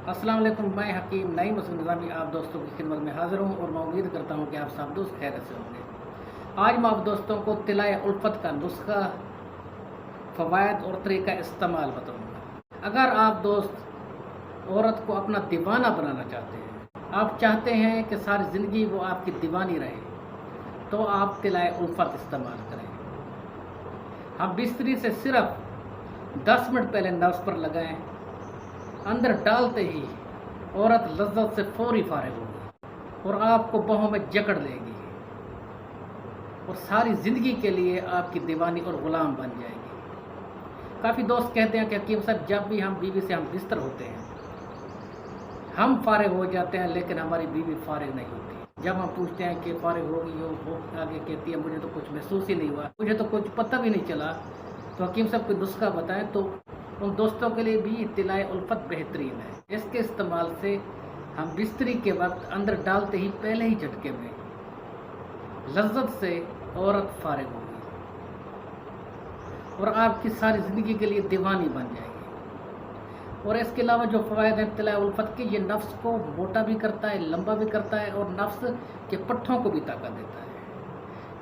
अस्सलाम वालेकुम, मैं हकीम नईम हसन निज़ामी आप दोस्तों की खिदमत में हाज़िर हूँ और मैं उम्मीद करता हूँ कि आप सब दोस्त खैर से होंगे। आज मैं आप दोस्तों को तिलाए उल्फत का नुस्खा, फ़वाइद और तरीका इस्तेमाल बताऊँगा। अगर आप दोस्त औरत को अपना दीवाना बनाना चाहते हैं, आप चाहते हैं कि सारी ज़िंदगी वो आपकी दीवानी रहे, तो आप तिलाए उल्फत इस्तेमाल करें। हम बिस्तरी से सिर्फ 10 मिनट पहले नफ्स पर लगाएं, अंदर डालते ही औरत लज्जत से फौरी फारिग होगी और आपको बाहों में जकड़ लेगी और सारी ज़िंदगी के लिए आपकी दीवानी और ग़ुलाम बन जाएगी। काफ़ी दोस्त कहते हैं कि हकीम साहब, जब भी हम बीवी से हम बिस्तर होते हैं हम फारिग हो जाते हैं, लेकिन हमारी बीवी फारिग नहीं होती। जब हम पूछते हैं कि फारिग होगी हो, वो आगे कहती है मुझे तो कुछ महसूस ही नहीं हुआ, मुझे तो कुछ पता भी नहीं चला। तो हकीम साहब कोई नुस्खा बताएं। तो उन दोस्तों के लिए भी तिलाए उल्फत बेहतरीन है। इसके इस्तेमाल से हम बिस्तरी के वक्त अंदर डालते ही पहले ही झटके में लज्जत से औरत फारिग होगी और आपकी सारी ज़िंदगी के लिए दीवानी बन जाएगी। और इसके अलावा जो फ़वाइद हैं तिलाए उल्फत के, ये नफ्स को मोटा भी करता है, लंबा भी करता है और नफ्स के पट्ठों को भी ताकत देता है।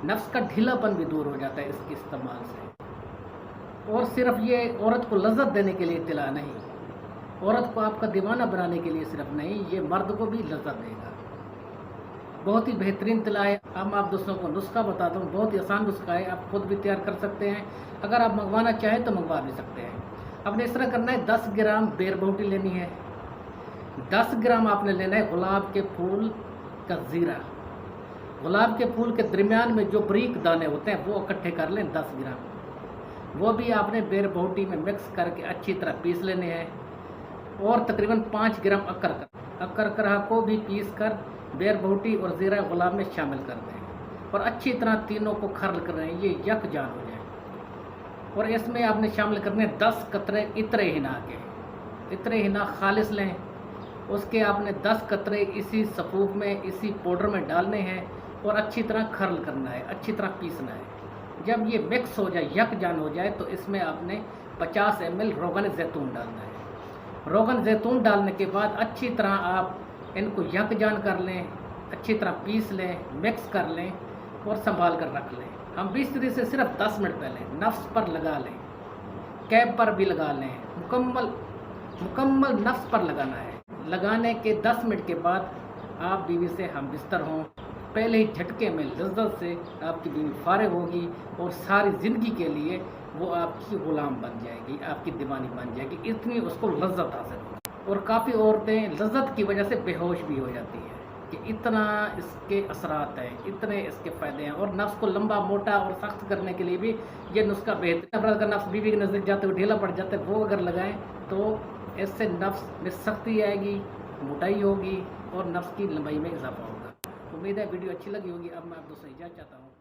नफ्स का ढीलापन भी दूर हो जाता है इसके इस्तेमाल से। और सिर्फ ये औरत को लज्जत देने के लिए तिला नहीं, औरत को आपका दीवाना बनाने के लिए सिर्फ नहीं, ये मर्द को भी लज्जत देगा। बहुत ही बेहतरीन तिला है। अब आप दोस्तों को नुस्खा बताता हूँ, बहुत ही आसान नुस्खा है, आप खुद भी तैयार कर सकते हैं। अगर आप मंगवाना चाहें तो मंगवा भी सकते हैं। आपने इस तरह करना है, 10 ग्राम बेर बहुटी लेनी है, 10 ग्राम आपने लेना है गुलाब के फूल का ज़ीरा। गुलाब के फूल के दरमियान में जो बारीक दाने होते हैं वो इकट्ठे कर लें 10 ग्राम। वो भी आपने बेर बहुटी में मिक्स करके अच्छी तरह पीस लेने हैं। और तकरीबन 5 ग्राम अकरकरा को भी पीस कर बेर बहुटी और ज़ीरा गुलाब में शामिल कर दें और अच्छी तरह तीनों को खर्ल कर रहे हैं, ये यकजान हो जाए। और इसमें आपने शामिल करने 10 कतरे इतरे हिना के, इतरे हिना खालिस लें। उसके आपने 10 कतरे इसी सफ़ूफ में, इसी पाउडर में डालने हैं और अच्छी तरह खर्ल करना है, अच्छी तरह पीसना है। जब ये मिक्स हो जाए, यकजान हो जाए, तो इसमें आपने 50 ml रोगन ज़ैतून डालना है। रोगन ज़ैतून डालने के बाद अच्छी तरह आप इनको यकजान कर लें, अच्छी तरह पीस लें, मिक्स कर लें और संभाल कर रख लें। हम बिस्तरी से सिर्फ 10 मिनट पहले नफ्स पर लगा लें, कैप पर भी लगा लें, मुकम्मल नफ्स पर लगाना है। लगाने के 10 मिनट के बाद आप बीवी से हम बिस्तर हों, पहले ही झटके में लज्जत से आपकी बीवी फारिग होगी और सारी ज़िंदगी के लिए वो आपकी ग़ुलाम बन जाएगी, आपकी दीवानी बन जाएगी, इतनी उसको लज्जत हासिल होगी। और काफ़ी औरतें लज्जत की वजह से बेहोश भी हो जाती हैं कि इतना इसके असरात हैं, इतने इसके फ़ायदे हैं। और नफ्स को लंबा, मोटा और सख्त करने के लिए भी ये नुस्खा बेहतरीन। अफराद का नफ्स बीवी के नज़दीक जाते हुए ढीला पड़ जाता है, वो अगर लगाएं तो इससे नफ्स में सख्ती आएगी, मोटाई होगी और नफ्स की लंबाई में इजाफा होगा। उम्मीद है वीडियो अच्छी लगी होगी। अब मैं आप दोस्तों इजाज़त चाहता हूँ।